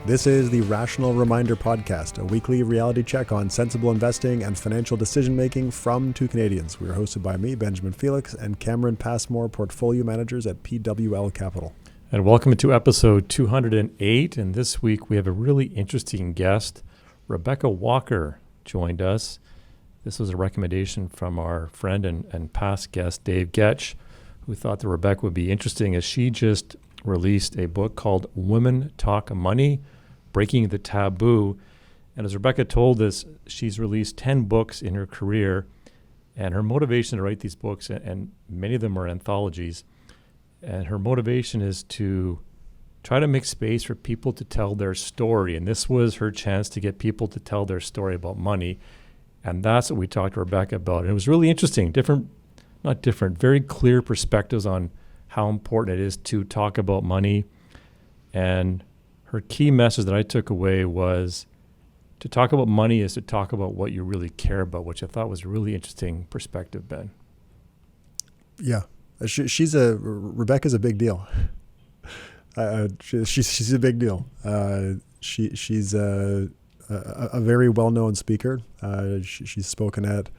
This is the Rational Reminder Podcast, a weekly reality check on sensible investing and financial decision-making from two Canadians. We are hosted by me, Benjamin Felix, and Cameron Passmore, portfolio managers at PWL Capital. And welcome to episode 208. And this week we have a really interesting guest. Rebecca Walker joined us. This was a recommendation from our friend and past guest, Dave Getch, who thought that Rebecca would be interesting as she just released a book called Women Talk Money, Breaking the Taboo. And as Rebecca told us, she's released 10 books in her career, and her motivation to write these books, and many of them are anthologies, and her motivation is to try to make space for people to tell their story. And this was her chance to get people to tell their story about money. And that's what we talked to Rebecca about. And it was really interesting, very clear perspectives on how important it is to talk about money. And her key message that I took away was to talk about money is to talk about what you really care about, which I thought was a really interesting perspective, Ben. Yeah, Rebecca's a big deal. She's a big deal. She's a very well-known speaker. She's spoken at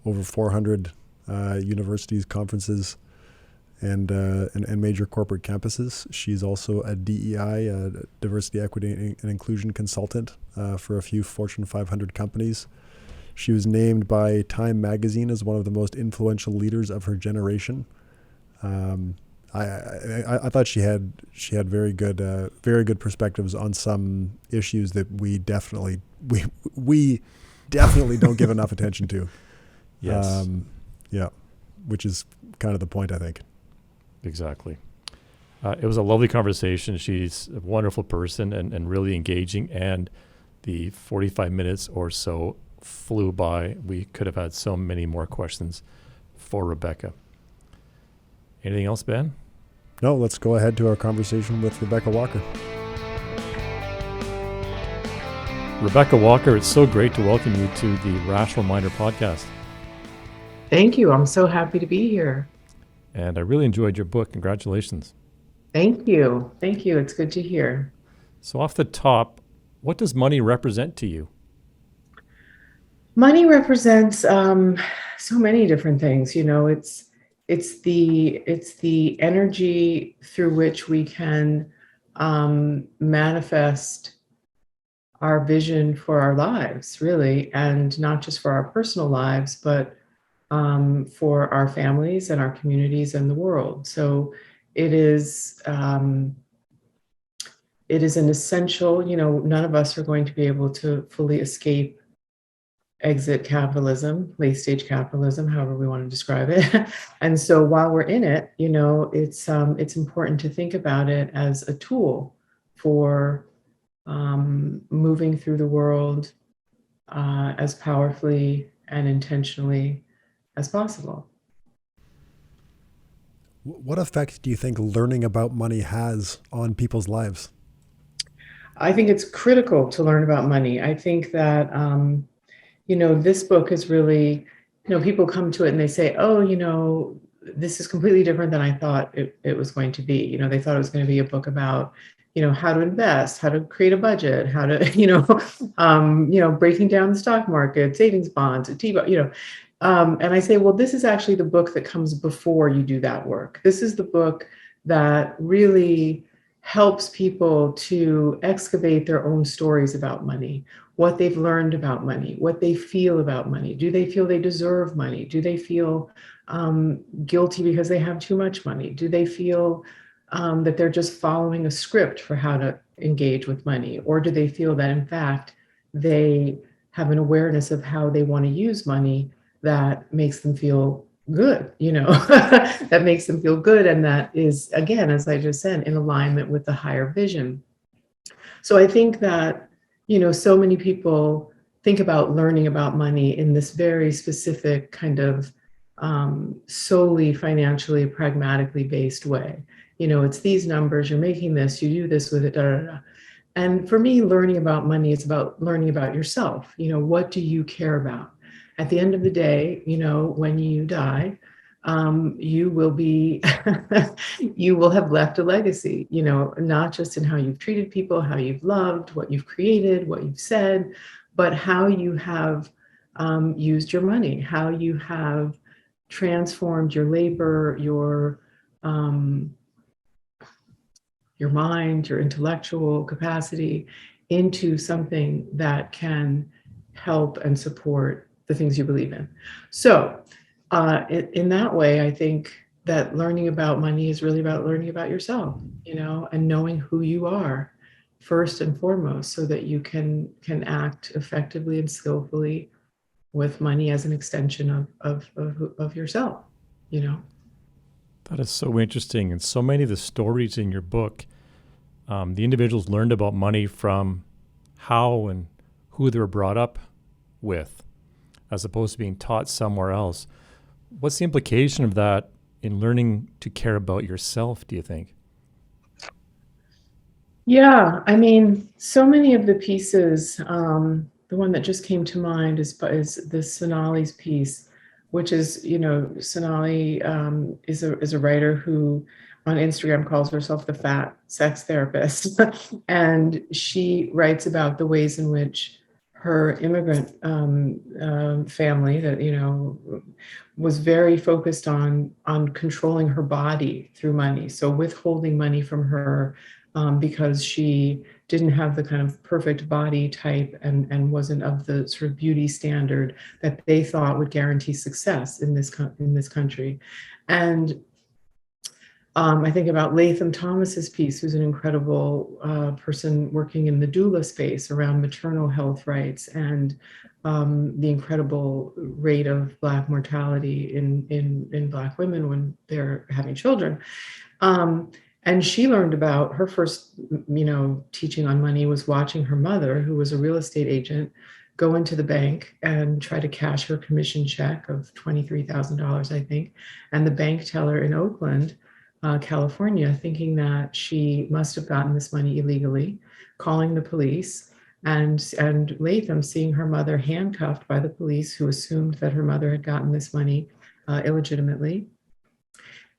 over 400 universities, conferences, and major corporate campuses. She's also a DEI, diversity, equity, and inclusion consultant for a few Fortune 500 companies. She was named by Time Magazine as one of the most influential leaders of her generation. I thought she had very good perspectives on some issues that we definitely don't give enough attention to. Yes. Which is kind of the point, I think. Exactly. It was a lovely conversation. She's a wonderful person and really engaging. And the 45 minutes or so flew by. We could have had so many more questions for Rebecca. Anything else, Ben? No, let's go ahead to our conversation with Rebecca Walker. Rebecca Walker, it's so great to welcome you to the Rational Reminder podcast. Thank you. I'm so happy to be here. And I really enjoyed your book. Congratulations. Thank you. Thank you. It's good to hear. So off the top, what does money represent to you? Money represents so many different things. You know, it's the energy through which we can manifest our vision for our lives, really, and not just for our personal lives, but for our families and our communities and the world. So it is an essential, none of us are going to be able to fully exit capitalism, late stage capitalism, however we want to describe it. And so while we're in it, it's important to think about it as a tool for moving through the world as powerfully and intentionally as possible. What effect do you think learning about money has on people's lives? I think it's critical to learn about money. I think that, this book is really, people come to it and they say, oh, this is completely different than I thought it was going to be. They thought it was going to be a book about, how to invest, how to create a budget, how to, breaking down the stock market, savings bonds, and I say, well, this is actually the book that comes before you do that work. This is the book that really helps people to excavate their own stories about money, what they've learned about money, what they feel about money. Do they feel they deserve money? Do they feel guilty because they have too much money? Do they feel that they're just following a script for how to engage with money? Or do they feel that, in fact, they have an awareness of how they want to use money that makes them feel good, that makes them feel good. And that is, again, as I just said, in alignment with the higher vision. So I think that, so many people think about learning about money in this very specific kind of solely financially, pragmatically based way. It's these numbers, you're making this, you do this with it, da, da, da. And for me, learning about money is about learning about yourself. What do you care about? At the end of the day, when you die, you will be, you will have left a legacy, not just in how you've treated people, how you've loved, what you've created, what you've said, but how you have used your money, how you have transformed your labor, your mind, your intellectual capacity into something that can help and support the things you believe in. So in that way, I think that learning about money is really about learning about yourself, and knowing who you are first and foremost, so that you can act effectively and skillfully with money as an extension of yourself, That is so interesting. And so many of the stories in your book, the individuals learned about money from how and who they were brought up with, as opposed to being taught somewhere else. What's the implication of that in learning to care about yourself, do you think? Yeah, I mean, so many of the pieces, the one that just came to mind is the Sonali's piece, which is, Sonali is a writer who on Instagram calls herself the fat sex therapist. And she writes about the ways in which her immigrant family that, was very focused on controlling her body through money. So withholding money from her because she didn't have the kind of perfect body type and wasn't of the sort of beauty standard that they thought would guarantee success in this country. And I think about Latham Thomas's piece, who's an incredible person working in the doula space around maternal health rights and the incredible rate of Black mortality in Black women when they're having children. And she learned about her first, teaching on money was watching her mother, who was a real estate agent, go into the bank and try to cash her commission check of $23,000, I think. And the bank teller in Oakland, California, thinking that she must have gotten this money illegally, calling the police, and Latham seeing her mother handcuffed by the police, who assumed that her mother had gotten this money illegitimately.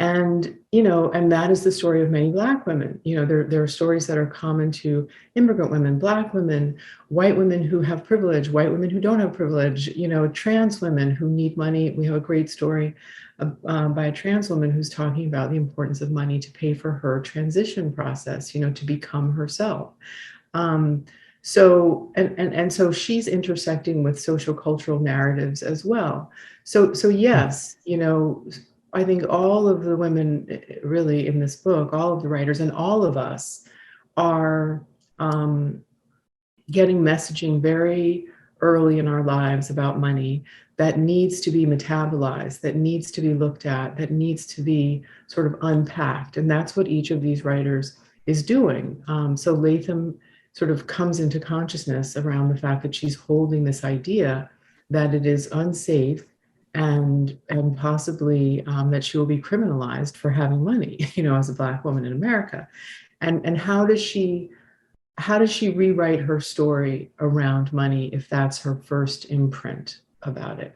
And and that is the story of many Black women. There are stories that are common to immigrant women, Black women, white women who have privilege, white women who don't have privilege, trans women who need money. We have a great story by a trans woman who's talking about the importance of money to pay for her transition process, to become herself. So so she's intersecting with social cultural narratives as well. So yes, I think all of the women really in this book, all of the writers and all of us are getting messaging very early in our lives about money that needs to be metabolized, that needs to be looked at, that needs to be sort of unpacked. And that's what each of these writers is doing. So Latham sort of comes into consciousness around the fact that she's holding this idea that it is unsafe and possibly that she will be criminalized for having money, as a Black woman in America. And how does she rewrite her story around money if that's her first imprint about it?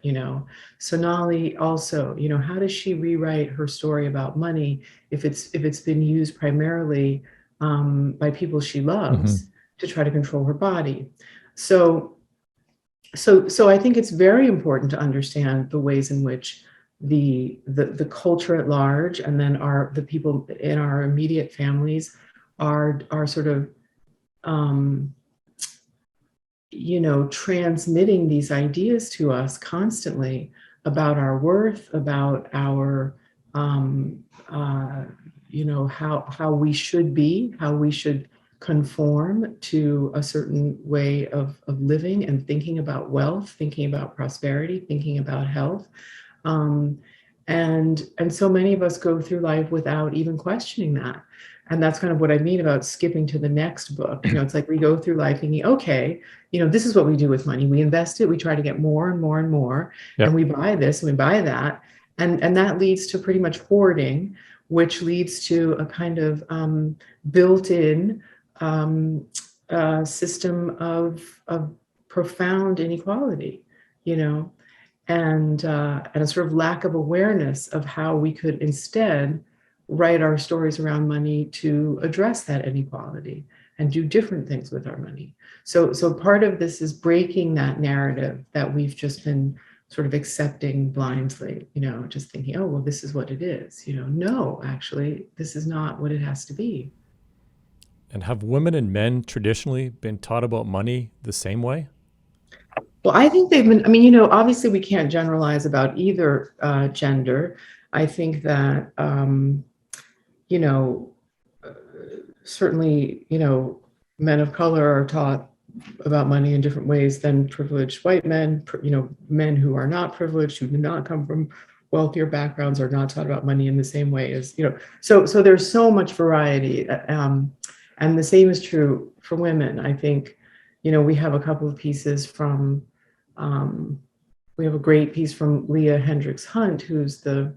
Sonali also, how does she rewrite her story about money if it's been used primarily by people she loves to try to control her body? So I think it's very important to understand the ways in which the culture at large, and then the people in our immediate families are sort of transmitting these ideas to us constantly about our worth, about our how we should be, how we should conform to a certain way of living and thinking about wealth, thinking about prosperity, thinking about health. And so many of us go through life without even questioning that. And that's kind of what I mean about skipping to the next book. It's like we go through life thinking, okay, this is what we do with money. We invest it, we try to get more and more and more, and we buy this and we buy that. And that leads to pretty much hoarding, which leads to a kind of built-in system of profound inequality, and a sort of lack of awareness of how we could instead write our stories around money to address that inequality and do different things with our money. So part of this is breaking that narrative that we've just been sort of accepting blindly, just thinking, oh, well, this is what it is. No, actually, this is not what it has to be. And have women and men traditionally been taught about money the same way? Well, I think they've been, obviously we can't generalize about either gender. I think that, you know, uh, certainly, men of color are taught about money in different ways than privileged white men. Men who are not privileged, who do not come from wealthier backgrounds, are not taught about money in the same way as, so there's so much variety. And the same is true for women. I think, we have a couple of pieces from, we have a great piece from Leah Hendricks Hunt, who's the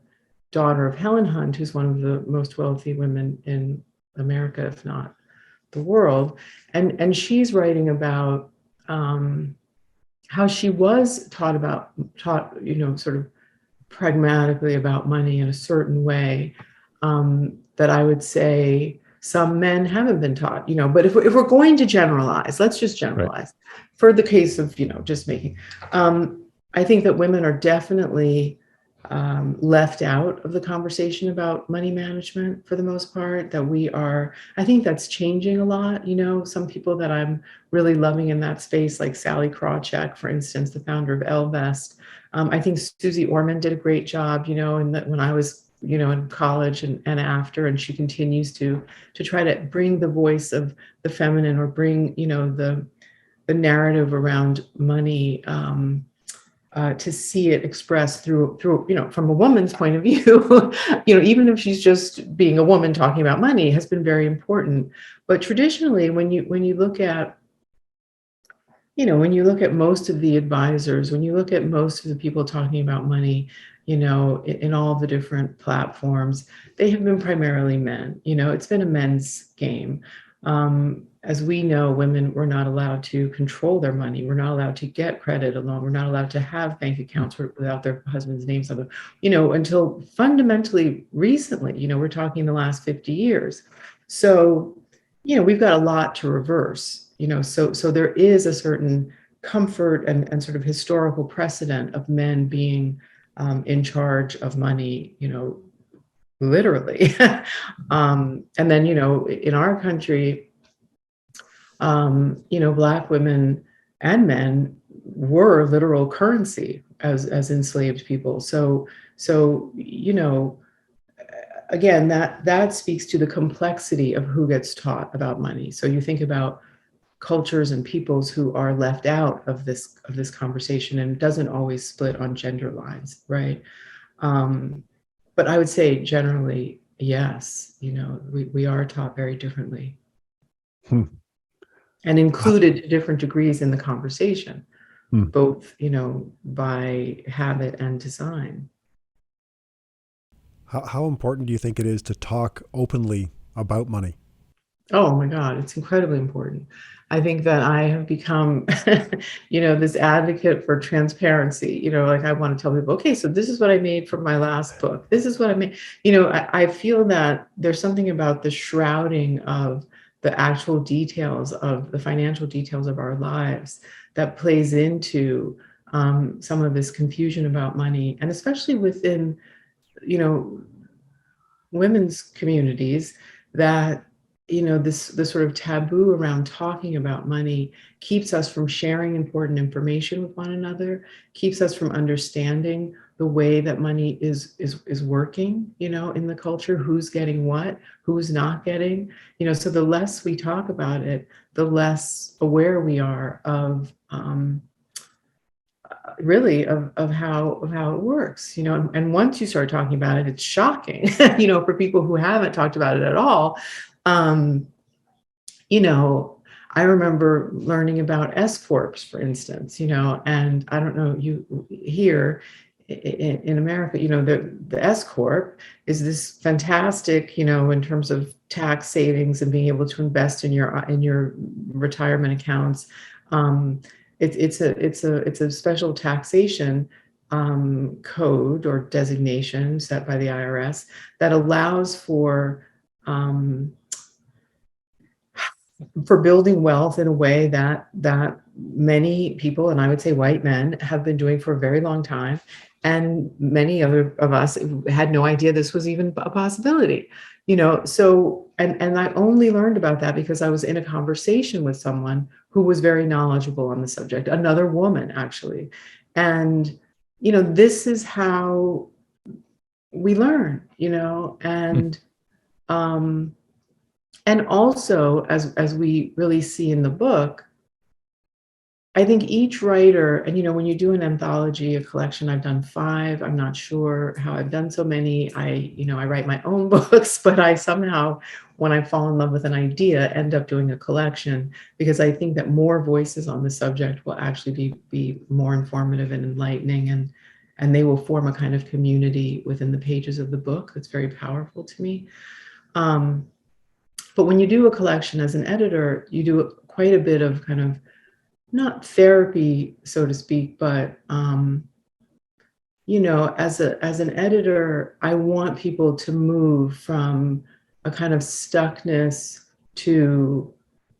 daughter of Helen Hunt, who's one of the most wealthy women in America, if not the world. And she's writing about how she was taught, sort of pragmatically about money in a certain way, that I would say some men haven't been taught, but if we're going to generalize, let's just generalize. Right. For the case of, just making, I think that women are definitely left out of the conversation about money management for the most part, I think that's changing a lot. Some people that I'm really loving in that space, like Sally Krawcheck, for instance, the founder of Ellevest. I think Susie Orman did a great job, when I was, in college and after, and she continues to try to bring the voice of the feminine, or bring, the narrative around money, to see it expressed through, from a woman's point of view, even if she's just being a woman talking about money, has been very important. But traditionally, when you look at, when you look at most of the advisors, when you look at most of the people talking about money, in all the different platforms, they have been primarily men. It's been a men's game. As we know, women were not allowed to control their money. We're not allowed to get credit alone. We're not allowed to have bank accounts without their husband's names on them, until fundamentally recently, we're talking the last 50 years. So, we've got a lot to reverse, so there is a certain comfort and sort of historical precedent of men being in charge of money, literally. And then, in our country, Black women and men were literal currency as enslaved people. So, again, that speaks to the complexity of who gets taught about money. So you think about cultures and peoples who are left out of this conversation, and it doesn't always split on gender lines, right? But I would say generally, yes, we are taught very differently. And included to different degrees in the conversation, both, by habit and design. How important do you think it is to talk openly about money? Oh my God, it's incredibly important. I think that I have become, this advocate for transparency. Like I want to tell people, okay, so this is what I made from my last book. This is what I made. I feel that there's something about the shrouding of the actual details of the financial details of our lives that plays into some of this confusion about money, and especially within, women's communities, that this sort of taboo around talking about money keeps us from sharing important information with one another, keeps us from understanding the way that money is working, in the culture, who's getting what, who's not getting, so the less we talk about it, the less aware we are of really of how it works, and once you start talking about it, it's shocking, for people who haven't talked about it at all. I remember learning about S corps, for instance, and I don't know, you here in America, the S corp is this fantastic, in terms of tax savings and being able to invest in your retirement accounts. It's a special taxation code or designation set by the IRS that allows for building wealth in a way that many people, and I would say white men, have been doing for a very long time. And many other of us had no idea this was even a possibility, so, and I only learned about that because I was in a conversation with someone who was very knowledgeable on the subject, another woman actually. And this is how we learn, um and also, as we really see in the book, I think each writer, and when you do an anthology, a collection, I've done 5. I'm not sure how I've done so many. I write my own books, but I somehow, when I fall in love with an idea, end up doing a collection, because I think that more voices on the subject will actually be more informative and enlightening, and they will form a kind of community within the pages of the book that's very powerful to me. But when you do a collection as an editor, you do quite a bit of kind of, not therapy, so to speak, but as an editor, I want people to move from a kind of stuckness to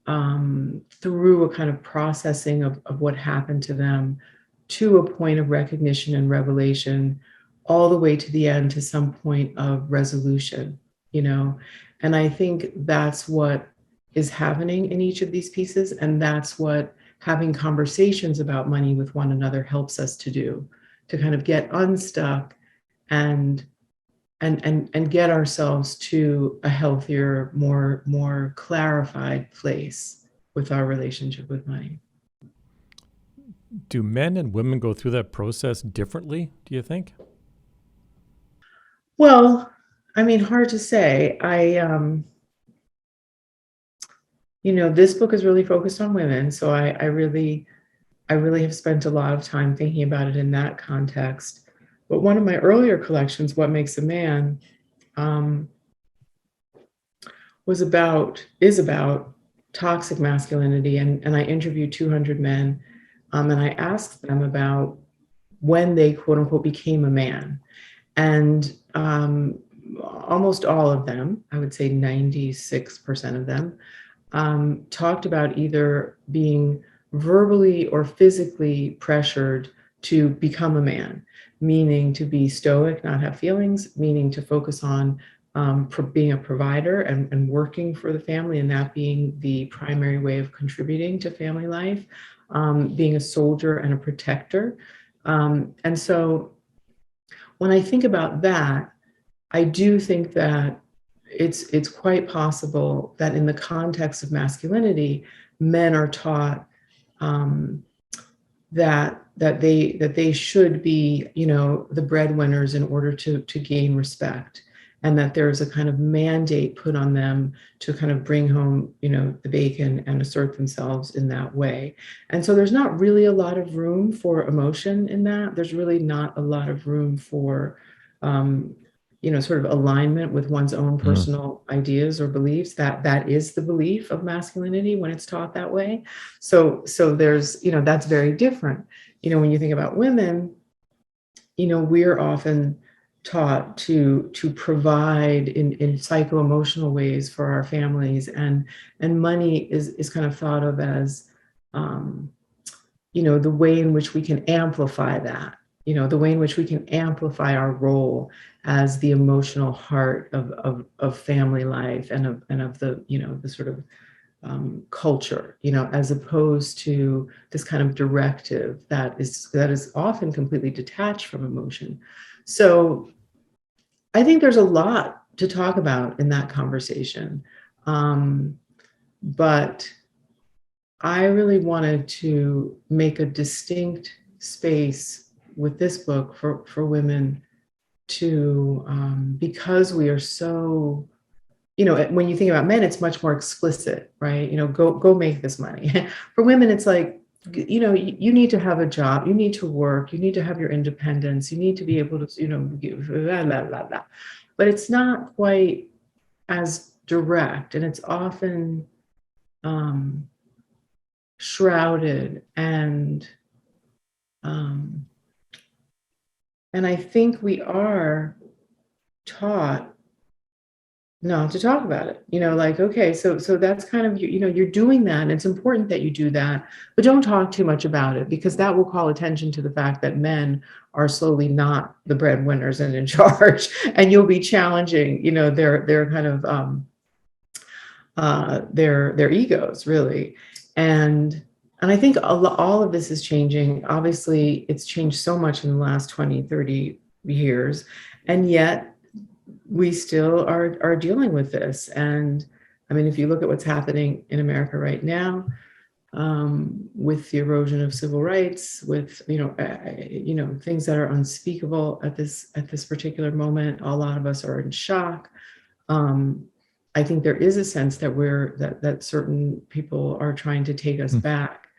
through a kind of processing of what happened to them, to a point of recognition and revelation, all the way to the end, to some point of resolution, and I think that's what is happening in each of these pieces, and that's what having conversations about money with one another helps us to do, to kind of get unstuck and get ourselves to a healthier, more clarified place with our relationship with money. Do men and women go through that process differently, do you think? Well, I mean, hard to say. This book is really focused on women, so I really have spent a lot of time thinking about it in that context. But one of my earlier collections, What Makes a Man, is about toxic masculinity, and I interviewed 200 men, and I asked them about when they, quote unquote, became a man. And almost all of them, I would say 96% of them, talked about either being verbally or physically pressured to become a man, meaning to be stoic, not have feelings, meaning to focus on being a provider and working for the family, and that being the primary way of contributing to family life, being a soldier and a protector. And so when I think about that, I do think that it's quite possible that in the context of masculinity, men are taught that they should be, the breadwinners in order to gain respect, and that there's a kind of mandate put on them to kind of bring home, the bacon and assert themselves in that way. And so there's not really a lot of room for emotion in that. There's really not a lot of room for sort of alignment with one's own personal ideas or beliefs. That is the belief of masculinity when it's taught that way. So there's, that's very different. When you think about women, we're often taught to provide in psycho-emotional ways for our families, and money is kind of thought of as the way in which we can amplify that, the way in which we can amplify our role as the emotional heart of family life and of the, the sort of culture, as opposed to this kind of directive that is often completely detached from emotion. So I think there's a lot to talk about in that conversation. But I really wanted to make a distinct space with this book for women to, because we are so, when you think about men, it's much more explicit, right? Go make this money. For women, it's like, you need to have a job, you need to work, you need to have your independence, you need to be able to, give blah, blah, blah, blah. But it's not quite as direct, and it's often shrouded and And I think we are taught not to talk about it. Like, okay, so that's kind of, you're doing that, and it's important that you do that, but don't talk too much about it, because that will call attention to the fact that men are slowly not the breadwinners and in charge, and you'll be challenging, their kind of their egos, really. And I think all of this is changing. Obviously, it's changed so much in the last 20, 30 years, and yet we still are dealing with this. And I mean, if you look at what's happening in America right now, with the erosion of civil rights, with things that are unspeakable at this particular moment, a lot of us are in shock. I think there is a sense that certain people are trying to take us back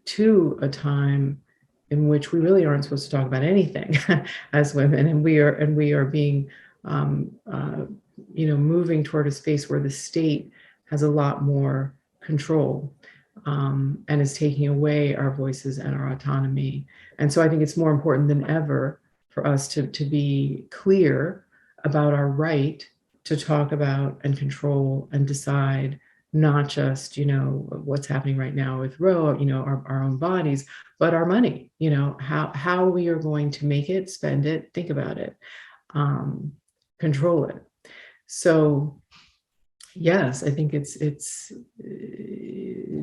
to a time in which we really aren't supposed to talk about anything as women, and we are being moving toward a space where the state has a lot more control, and is taking away our voices and our autonomy. And so I think it's more important than ever for us to be clear about our right to talk about and control and decide, not just what's happening right now with Roe, our own bodies, but our money, how we are going to make it, spend it, think about it, control it. So yes, I think it's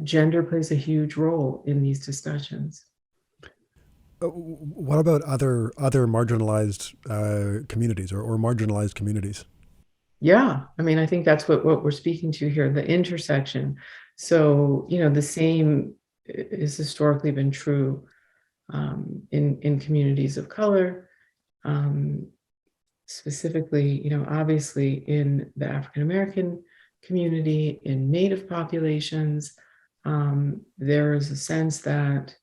gender plays a huge role in these discussions. What about other marginalized communities or marginalized communities? Yeah, I mean, I think that's what we're speaking to here, the intersection. So, the same is historically been true in communities of color, specifically, obviously in the African American community, in Native populations. There is a sense that,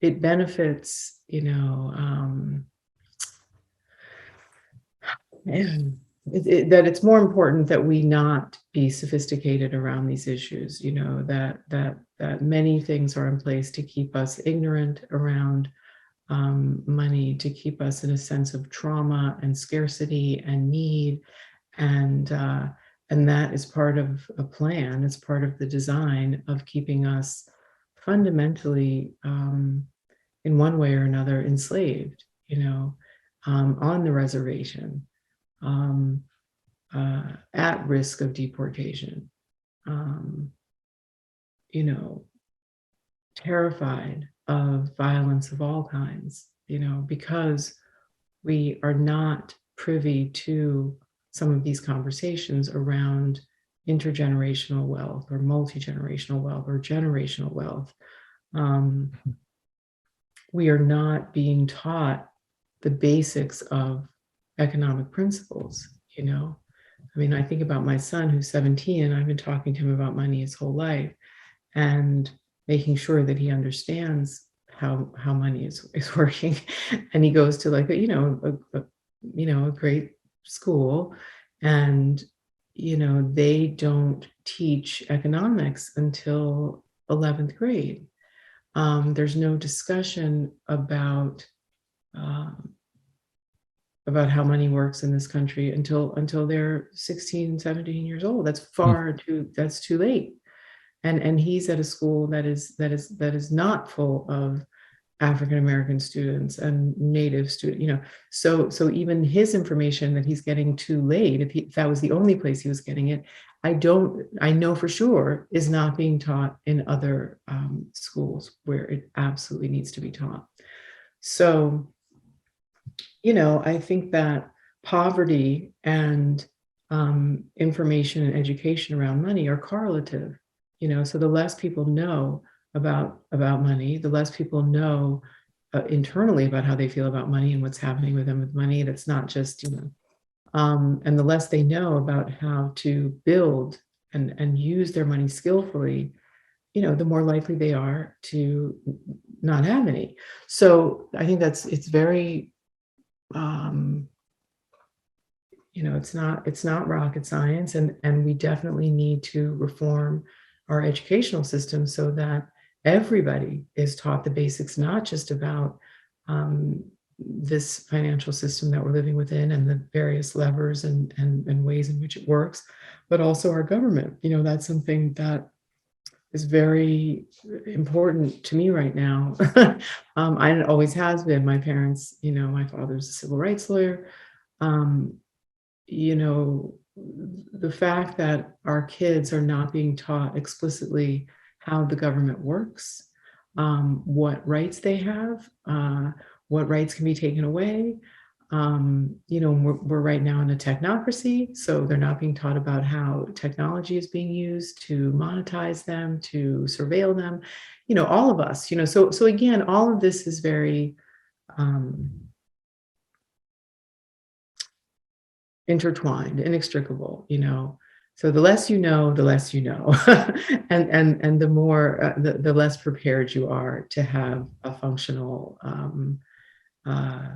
it benefits, and that it's more important that we not be sophisticated around these issues, that many things are in place to keep us ignorant around money, to keep us in a sense of trauma and scarcity and need, and that is part of a plan. It's part of the design of keeping us fundamentally, in one way or another, enslaved, on the reservation, um, at risk of deportation, um, terrified of violence of all kinds, because we are not privy to some of these conversations around intergenerational wealth or multi-generational wealth or generational wealth. We are not being taught the basics of economic principles. I mean, I think about my son who's 17, and I've been talking to him about money his whole life, and making sure that he understands how money is working. And he goes to like a great school, and they don't teach economics until 11th grade. There's no discussion about how money works in this country until they're 16, 17 years old. That's too late. And he's at a school that is not full of African American students and Native students, so even his information that he's getting too late, if that was the only place he was getting it, I know for sure is not being taught in other schools where it absolutely needs to be taught. So, I think that poverty and information and education around money are correlative. So the less people know about money, the less people know internally about how they feel about money and what's happening with them with money. That's not just, and the less they know about how to build and use their money skillfully, the more likely they are to not have any. So I think it's very, it's not rocket science, and we definitely need to reform our educational system so that everybody is taught the basics, not just about this financial system that we're living within and the various levers and ways in which it works, but also our government. That's something that is very important to me right now. I always has been. My parents, my father's a civil rights lawyer. Um, the fact that our kids are not being taught explicitly how the government works, what rights they have, what rights can be taken away. We're right now in a technocracy, so they're not being taught about how technology is being used to monetize them, to surveil them. All of us. So again, all of this is very intertwined, inextricable. So the less you know, the less you know, and the more the less prepared you are to have a functional uh,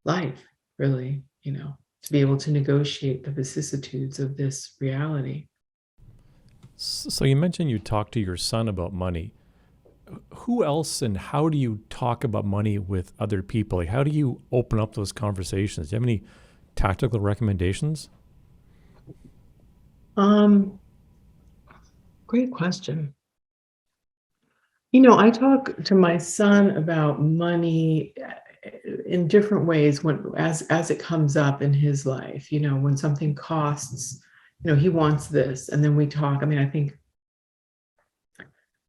life, really, to be able to negotiate the vicissitudes of this reality. So you mentioned you talked to your son about money. Who else and how do you talk about money with other people? Like, how do you open up those conversations? Do you have any tactical recommendations? Great question. I talk to my son about money in different ways as it comes up in his life. When something costs, he wants this, and then we talk. I think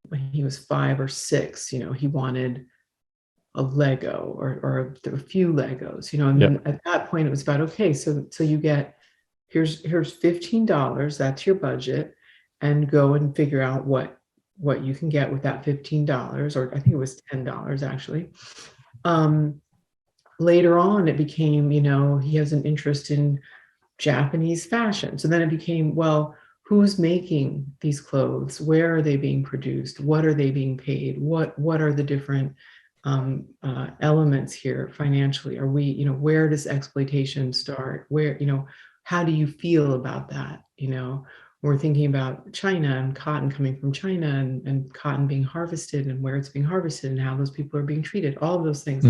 when he was 5 or 6, he wanted a Lego or a few Legos, and Yep. then at that point it was about, okay, so you get, here's $15, that's your budget, and go and figure out what you can get with that $15, or I think it was $10 actually. Later on it became, he has an interest in Japanese fashion. So then it became, well, who's making these clothes? Where are they being produced? What are they being paid? What are the different elements here financially? Are we, where does exploitation start? Where, how do you feel about that? We're thinking about China and cotton coming from China and cotton being harvested and where it's being harvested and how those people are being treated, all of those things.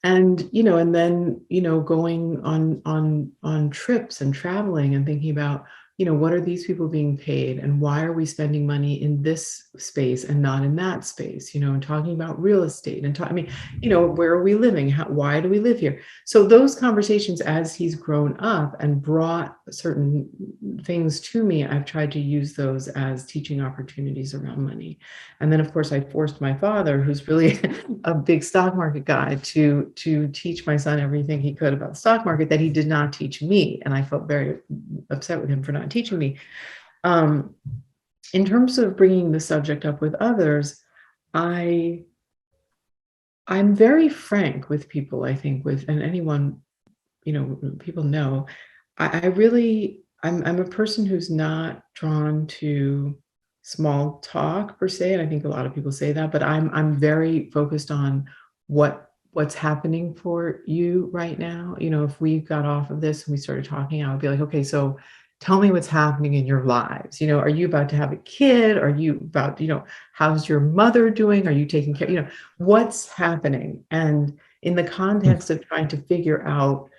And and then going on trips and traveling and thinking about what are these people being paid and why are we spending money in this space and not in that space, and talking about real estate and where are we living, why do we live here? So those conversations, as he's grown up and brought certain things to me, I've tried to use those as teaching opportunities around money. And then of course I forced my father, who's really a big stock market guy, to teach my son everything he could about the stock market that he did not teach me. And I felt very upset with him for not teaching me. In terms of bringing the subject up with others, I'm very frank with people, I think, and anyone, people know, I really, I'm a person who's not drawn to small talk per se. And I think a lot of people say that, but I'm very focused on what's happening for you right now. If we got off of this and we started talking, I would be like, okay, so tell me what's happening in your lives. Are you about to have a kid? Are you about, how's your mother doing? Are you taking care? What's happening? And in the context of trying to figure out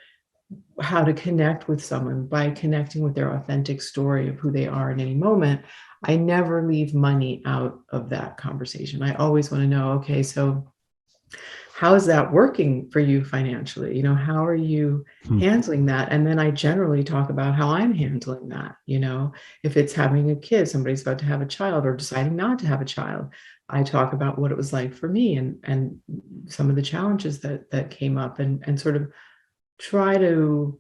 how to connect with someone by connecting with their authentic story of who they are in any moment, I never leave money out of that conversation. I always want to know, okay, so how is that working for you financially? How are you handling that? And then I generally talk about how I'm handling that. If it's having a kid, somebody's about to have a child or deciding not to have a child, I talk about what it was like for me and some of the challenges that came up and sort of try to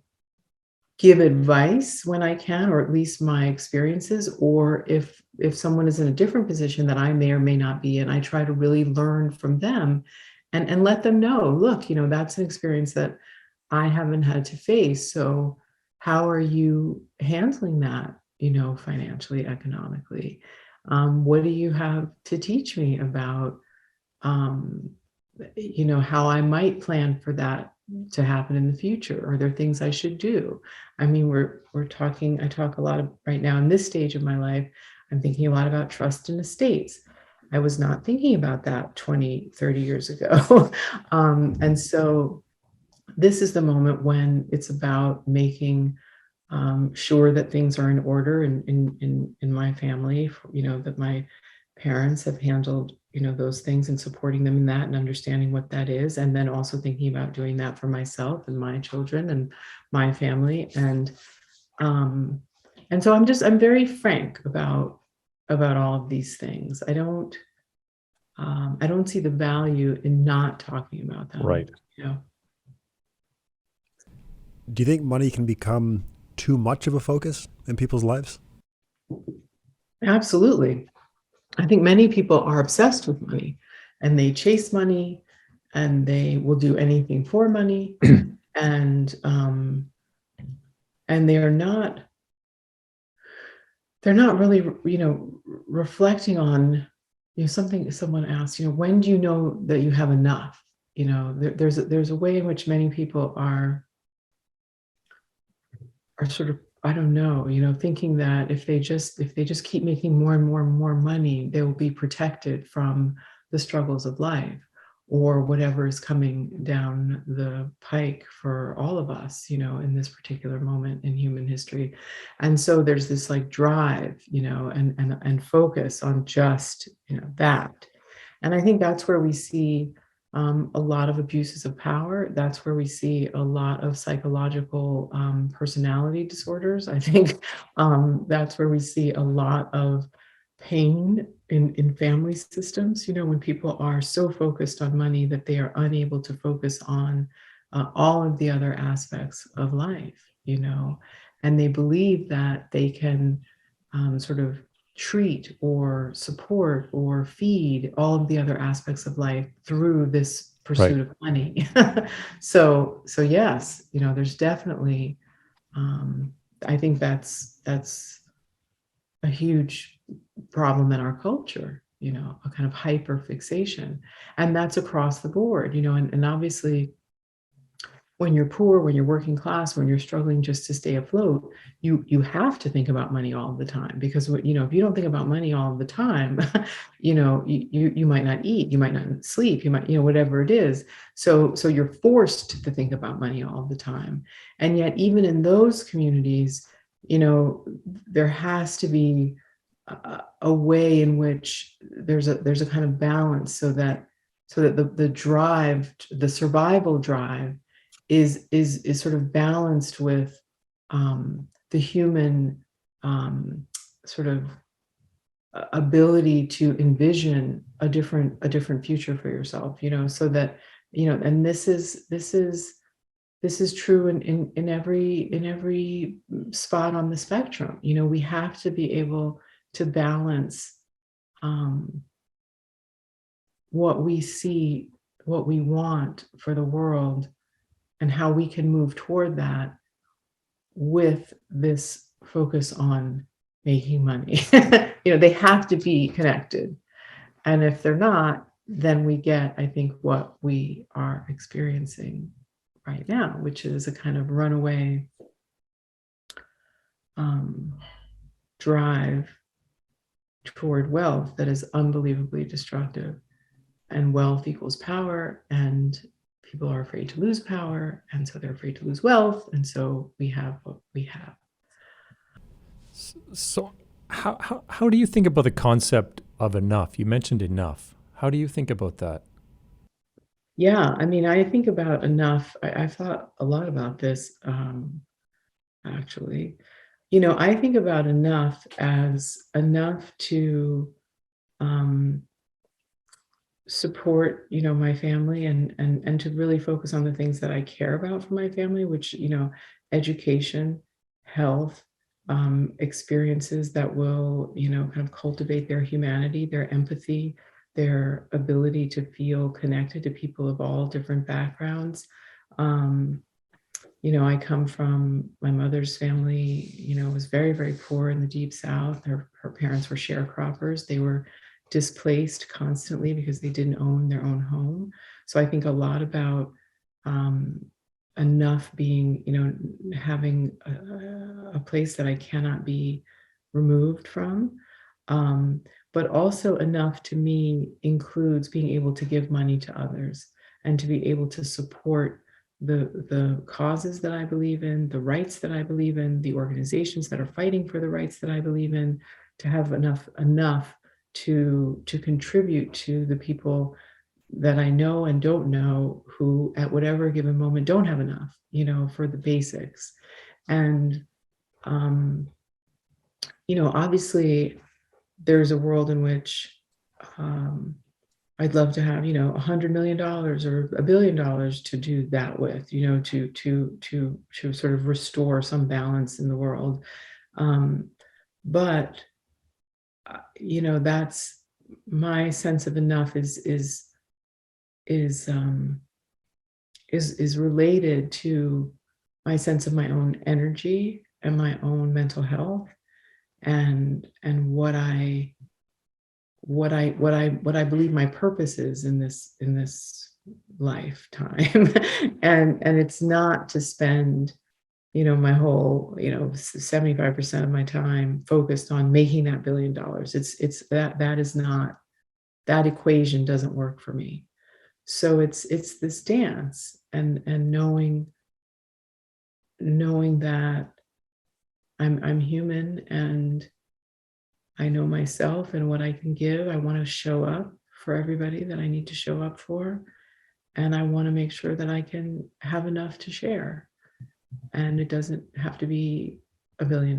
give advice when I can, or at least my experiences, or if someone is in a different position that I may or may not be in, I try to really learn from them and let them know, look, that's an experience that I haven't had to face. So how are you handling that, financially, economically? What do you have to teach me about, how I might plan for that to happen in the future? Are there things I should do? I mean, I talk a lot right now in this stage of my life, I'm thinking a lot about trust in estates. I was not thinking about that 20, 30 years ago. And so this is the moment when it's about making sure that things are in order in my family, that my parents have handled, those things and supporting them in that and understanding what that is. And then also thinking about doing that for myself and my children and my family. Um, and so I'm very frank about all of these things. I don't see the value in not talking about them. Right. You know? Do you think money can become too much of a focus in people's lives? Absolutely. I think many people are obsessed with money and they chase money and they will do anything for money. And and they're not really, reflecting on, something someone asked, when do you know that you have enough? There's a way in which many people are sort of, I don't know, thinking that if they just keep making more and more and more money, they will be protected from the struggles of life or whatever is coming down the pike for all of us, in this particular moment in human history. And so there's this like drive, and focus on just, that. And I think that's where we see a lot of abuses of power. That's where we see a lot of psychological personality disorders. I think that's where we see a lot of pain in family systems, when people are so focused on money that they are unable to focus on all of the other aspects of life, and they believe that they can sort of treat or support or feed all of the other aspects of life through this Right. pursuit of money. So yes, there's definitely I think that's a huge problem in our culture, a kind of hyper fixation. And that's across the board, and obviously when you're poor, when you're working class, when you're struggling just to stay afloat, you have to think about money all the time because if you don't think about money all the time, you might not eat, you might not sleep, you might, whatever it is. So you're forced to think about money all the time. And yet, even in those communities, there has to be a way in which there's a kind of balance so that the drive, the survival drive is sort of balanced with the human sort of ability to envision a different future for yourself, so that and this is true in every spot on the spectrum. We have to be able to balance um, what we see, what we want for the world, and how we can move toward that with this focus on making money. They have to be connected. And if they're not, then we get, I think, what we are experiencing right now, which is a kind of runaway drive toward wealth that is unbelievably destructive. And wealth equals power, and people are afraid to lose power, and so they're afraid to lose wealth, and so we have what we have. So, how do you think about the concept of enough? You mentioned enough. How do you think about that? Yeah, I mean, I think about enough. I've thought a lot about this, actually. I think about enough as enough to support, my family, and to really focus on the things that I care about for my family, which, education, health, experiences that will, kind of cultivate their humanity, their empathy, their ability to feel connected to people of all different backgrounds. Um, I come from my mother's family, was very, very poor in the deep South. Her parents were sharecroppers. They were displaced constantly because they didn't own their own home. So I think a lot about enough being, having a place that I cannot be removed from. But also enough to me includes being able to give money to others and to be able to support the causes that I believe in, the rights that I believe in, the organizations that are fighting for the rights that I believe in, to have enough to contribute to the people that I know and don't know who at whatever given moment don't have enough, for the basics. And obviously there's a world in which I'd love to have, $100 million or $1 billion to do that with, to sort of restore some balance in the world. But that's my sense of enough is related to my sense of my own energy and my own mental health and what I believe my purpose is in this lifetime. and it's not to spend my whole 75% of my time focused on making that $1 billion. It's that is not, that equation doesn't work for me. So it's this dance and knowing that I'm human and I know myself and what I can give. I want to show up for everybody that I need to show up for. And I want to make sure that I can have enough to share. And it doesn't have to be $1 billion,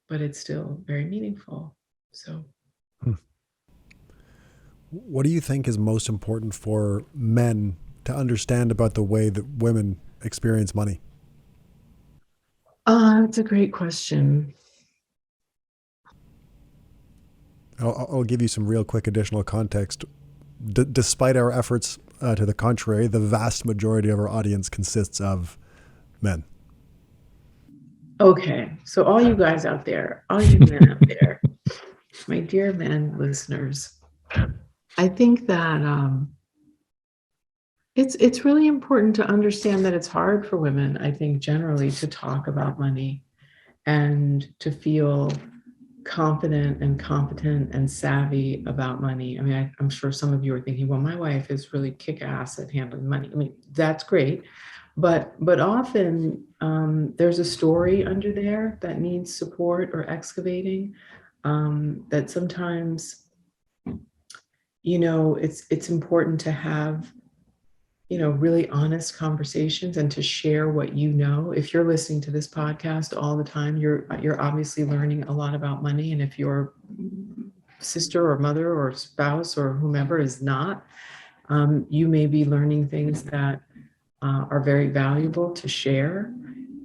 but it's still very meaningful. So. What do you think is most important for men to understand about the way that women experience money? It's a great question. I'll give you some real quick additional context. Despite our efforts to the contrary, the vast majority of our audience consists of men. Okay, so all you guys out there, all you men out there, my dear men listeners, I think that it's really important to understand that it's hard for women, I think, generally to talk about money and to feel confident and competent and savvy about money. I mean, I'm sure some of you are thinking, well, my wife is really kick-ass at handling money. I mean, that's great. But often there's a story under there that needs support or excavating, that sometimes, it's important to have, really honest conversations and to share what you know. If you're listening to this podcast all the time, you're obviously learning a lot about money. And if your sister or mother or spouse or whomever is not, you may be learning things that are very valuable to share,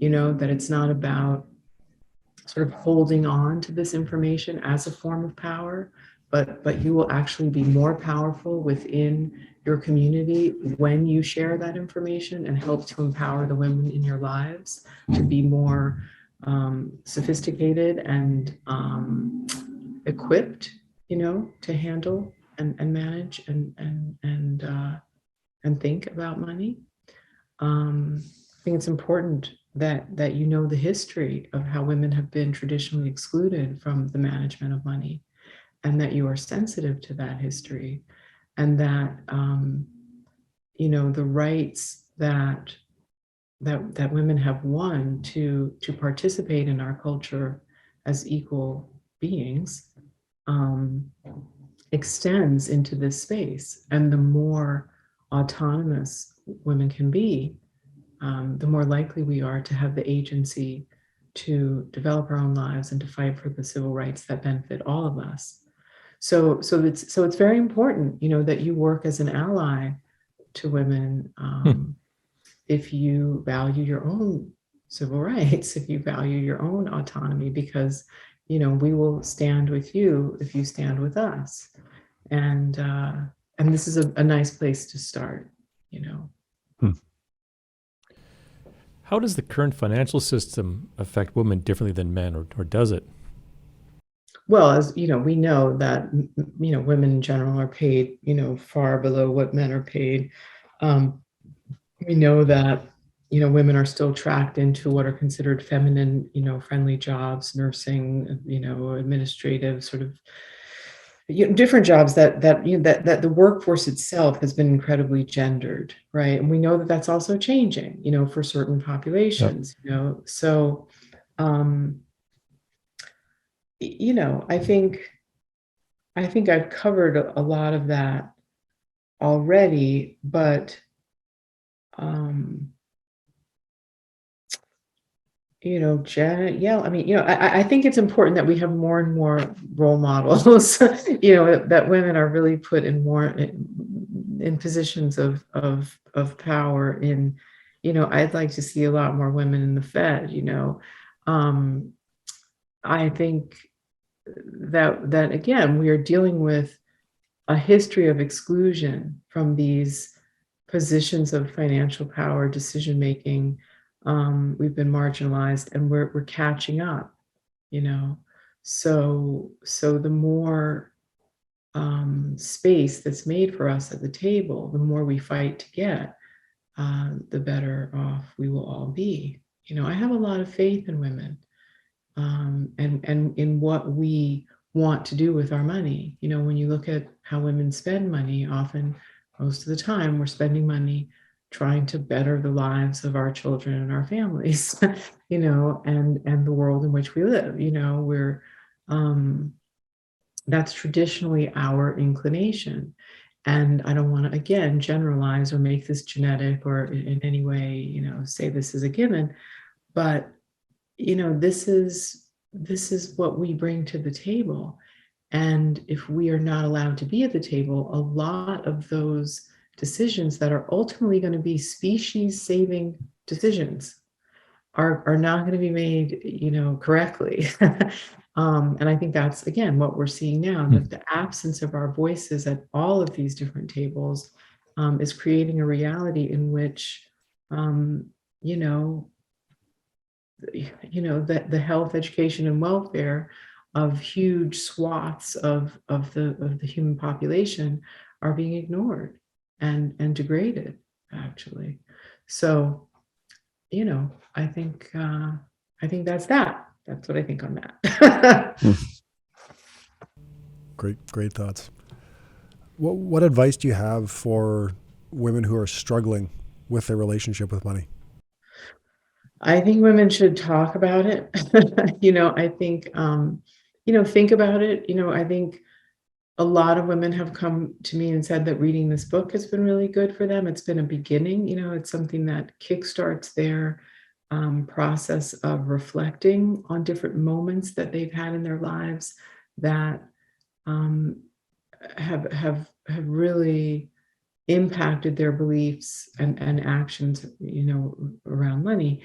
that it's not about sort of holding on to this information as a form of power, but you will actually be more powerful within your community when you share that information and help to empower the women in your lives to be more sophisticated and equipped, to handle and manage and think about money. I think it's important that the history of how women have been traditionally excluded from the management of money, and that you are sensitive to that history, and that the rights that women have won to participate in our culture as equal beings extends into this space. And the more autonomous women can be, the more likely we are to have the agency to develop our own lives and to fight for the civil rights that benefit all of us. So it's very important, that you work as an ally to women, if you value your own civil rights, if you value your own autonomy, because we will stand with you if you stand with us, and this is a nice place to start. How does the current financial system affect women differently than men, or does it? Well, as we know that women in general are paid far below what men are paid. We know that women are still tracked into what are considered feminine, friendly jobs, nursing, administrative sort of different jobs that the workforce itself has been incredibly gendered, right? And we know that that's also changing, for certain populations, So, um, I think I've covered a lot of that already, but um, Janet, yeah, I mean, I think it's important that we have more and more role models, that women are really put in more in positions of power in, I'd like to see a lot more women in the Fed, Um, I think that again, we are dealing with a history of exclusion from these positions of financial power, decision making. We've been marginalized, and we're catching up. You know, so the more space that's made for us at the table, the more we fight to get, the better off we will all be. I have a lot of faith in women, and in what we want to do with our money. When you look at how women spend money, often, most of the time, we're spending money trying to better the lives of our children and our families, and the world in which we live. We're that's traditionally our inclination. And I don't want to, again, generalize or make this genetic or in any way, say this is a given, but this is what we bring to the table. And if we are not allowed to be at the table, a lot of those decisions that are ultimately going to be species saving decisions are not going to be made, correctly. And I think that's, again, what we're seeing now, that the absence of our voices at all of these different tables is creating a reality in which, you know, that the health, education, and welfare of huge swaths of the human population are being ignored and degraded, actually. So, I think that's that. That's what I think on that. Great thoughts. What advice do you have for women who are struggling with their relationship with money? I think women should talk about it. I think, think about it. I think a lot of women have come to me and said that reading this book has been really good for them. It's been a beginning. It's something that kickstarts their process of reflecting on different moments that they've had in their lives that um, have really impacted their beliefs and actions, around money.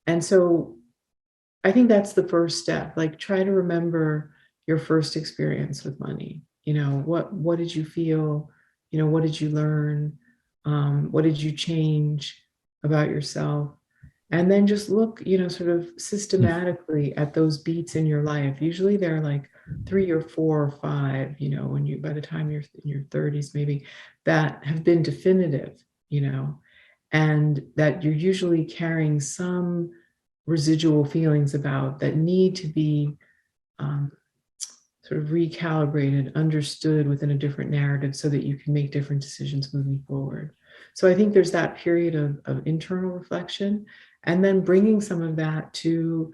And so I think that's the first step. Like, try to remember your first experience with money. What did you feel? What did you learn? What did you change about yourself? And then just look, sort of systematically at those beats in your life. Usually they're like 3 or 4 or 5, when by the time you're in your 30s, maybe, that have been definitive, and that you're usually carrying some residual feelings about that need to be um, sort of recalibrated, understood within a different narrative so that you can make different decisions moving forward. So I think there's that period of internal reflection, and then bringing some of that to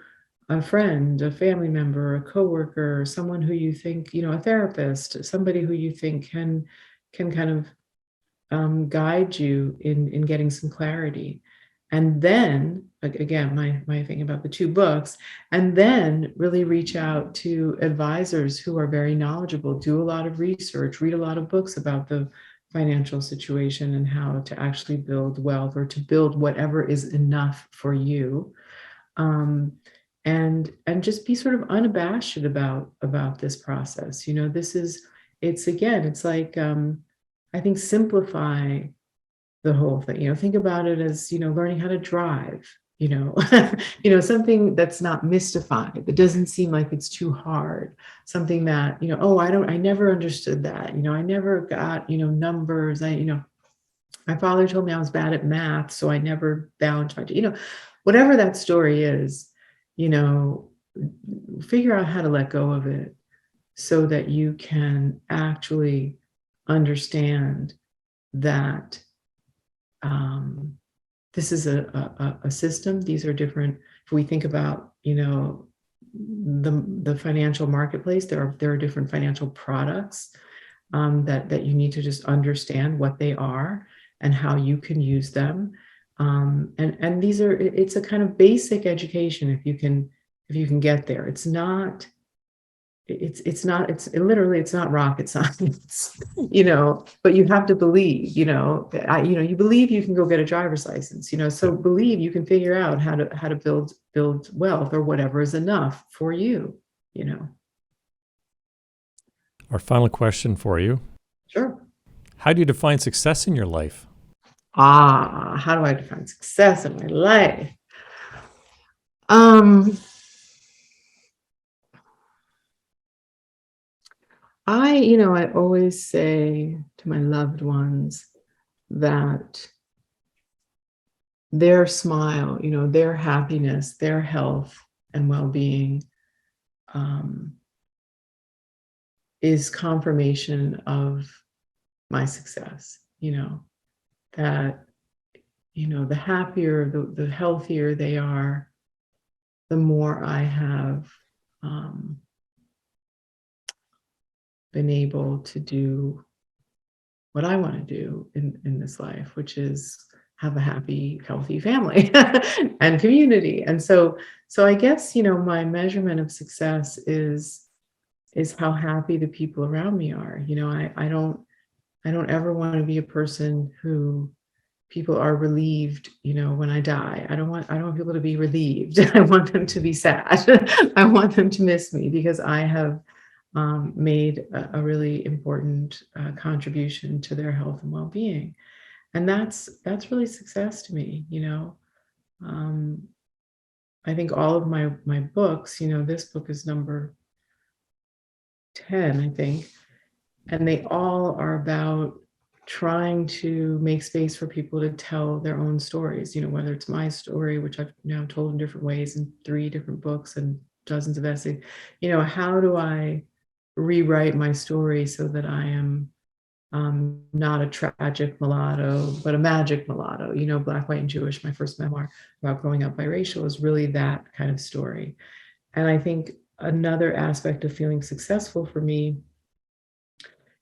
a friend, a family member, a coworker, someone who you think, a therapist, somebody who you think can kind of guide you in getting some clarity. And then, again, my thing about the 2 books, and then really reach out to advisors who are very knowledgeable, do a lot of research, read a lot of books about the financial situation and how to actually build wealth, or to build whatever is enough for you. Um, and just be sort of unabashed about this process. It's like, I think, simplify the whole thing. Think about it as, learning how to drive, something that's not mystified, that doesn't seem like it's too hard, something that, I never understood that, I never got, numbers, My father told me I was bad at math, so I never balanced my, whatever that story is, you know, figure out how to let go of it so that you can actually understand that this is a system. These are different. If we think about, the financial marketplace, there are different financial products that you need to just understand what they are and how you can use them. And it's a kind of basic education if you can get there. It's not literally, it's not rocket science, but you have to believe, you believe you can go get a driver's license, so believe you can figure out how to build wealth or whatever is enough for you, Our final question for you. Sure. How do you define success in your life? How do I define success in my life? I always say to my loved ones that their smile, their happiness, their health and well-being is confirmation of my success, that, the happier, the healthier they are, the more I have been able to do what I want to do in this life, which is have a happy, healthy family and community. And so I guess, my measurement of success is how happy the people around me are. I don't ever want to be a person who people are relieved, when I die. I don't want people to be relieved. I want them to be sad. I want them to miss me because I have made a really important contribution to their health and well-being. And that's really success to me, I think all of my books, this book is number 10, I think, and they all are about trying to make space for people to tell their own stories, whether it's my story, which I've now told in different ways in 3 different books and dozens of essays. How do I rewrite my story so that I am not a tragic mulatto, but a magic mulatto, Black, White, and Jewish. My first memoir about growing up biracial is really that kind of story. And I think another aspect of feeling successful for me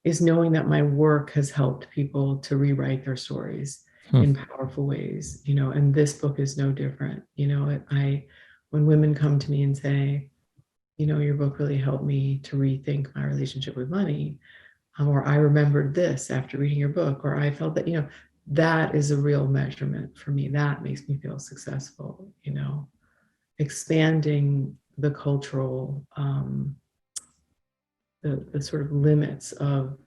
is knowing that my work has helped people to rewrite their stories in powerful ways, and this book is no different. When women come to me and say, your book really helped me to rethink my relationship with money, or I remembered this after reading your book, or I felt that, that is a real measurement for me. That makes me feel successful, expanding the cultural, the sort of limits of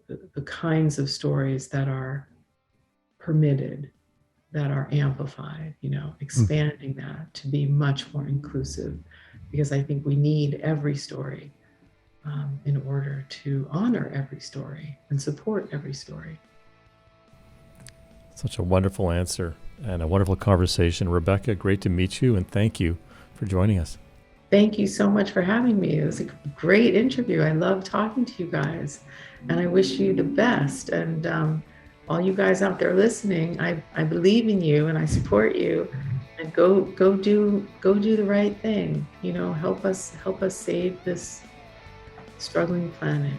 the kinds of stories that are permitted, that are amplified, expanding that to be much more inclusive, because I think we need every story in order to honor every story and support every story. Such a wonderful answer and a wonderful conversation. Rebecca, great to meet you, and thank you for joining us. Thank you so much for having me. It was a great interview. I love talking to you guys, and I wish you the best. And all you guys out there listening, I believe in you and I support you. And go do the right thing. Help us save this struggling planet.